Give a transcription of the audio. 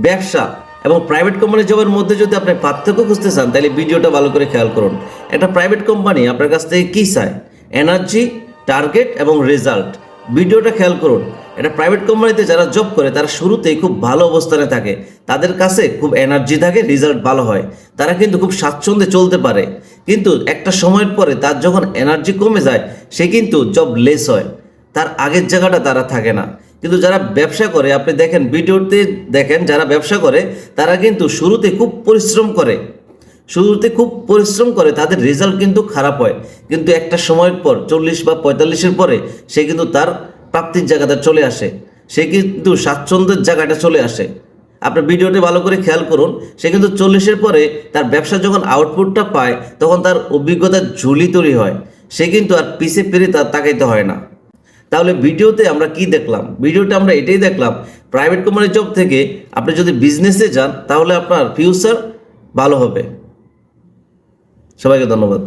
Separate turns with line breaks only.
ব্যবসা এবং private company জবের মধ্যে যদি আপনি পার্থক্য খুঁজতে চান তাহলে ভিডিওটা ভালো করে খেয়াল করুন। একটা প্রাইভেট কোম্পানি আপনার কাছ থেকে কী চায়? এনার্জি, টার্গেট এবং রেজাল্ট। ভিডিওটা খেয়াল করুন। একটা প্রাইভেট কোম্পানিতে যারা জব করে তারা শুরুতেই খুব ভালো অবস্থানে থাকে, তাদের কাছে খুব এনার্জি থাকে, রেজাল্ট ভালো হয়, তারা কিন্তু খুব স্বাচ্ছন্দ্যে চলতে পারে। কিন্তু একটা সময়ের পরে তার যখন এনার্জি কমে যায় সে কিন্তু জব লেস হয়, তার আগের জায়গাটা তারা থাকে না। কিন্তু যারা ব্যবসা করে, আপনি দেখেন ভিডিওতে দেখেন, যারা ব্যবসা করে তারা কিন্তু শুরুতে খুব পরিশ্রম করে, তাদের রেজাল্ট কিন্তু খারাপ হয়, কিন্তু একটা সময়ের পর 40 বা 45-এর পরে সে কিন্তু তার প্রাপ্তির জায়গাটা চলে আসে, সে কিন্তু স্বাচ্ছন্দ্যের জায়গাটা চলে আসে। আপনার ভিডিওটি ভালো করে খেয়াল করুন, সে কিন্তু 40-এর পরে তার ব্যবসা যখন আউটপুটটা পায় তখন তার অভিজ্ঞতার ঝুলি তৈরি হয়, সে কিন্তু আর পিছে ফিরে তার তাকাইতে হয় না। তাহলে ভিডিওতে আমরা কি দেখলাম? ভিডিওতে আমরা এটাই দেখলাম, প্রাইভেট কোম্পানির জব থেকে আপনি যদি বিজনেসে যান তাহলে আপনার ফিউচার ভালো হবে। সবাইকে ধন্যবাদ।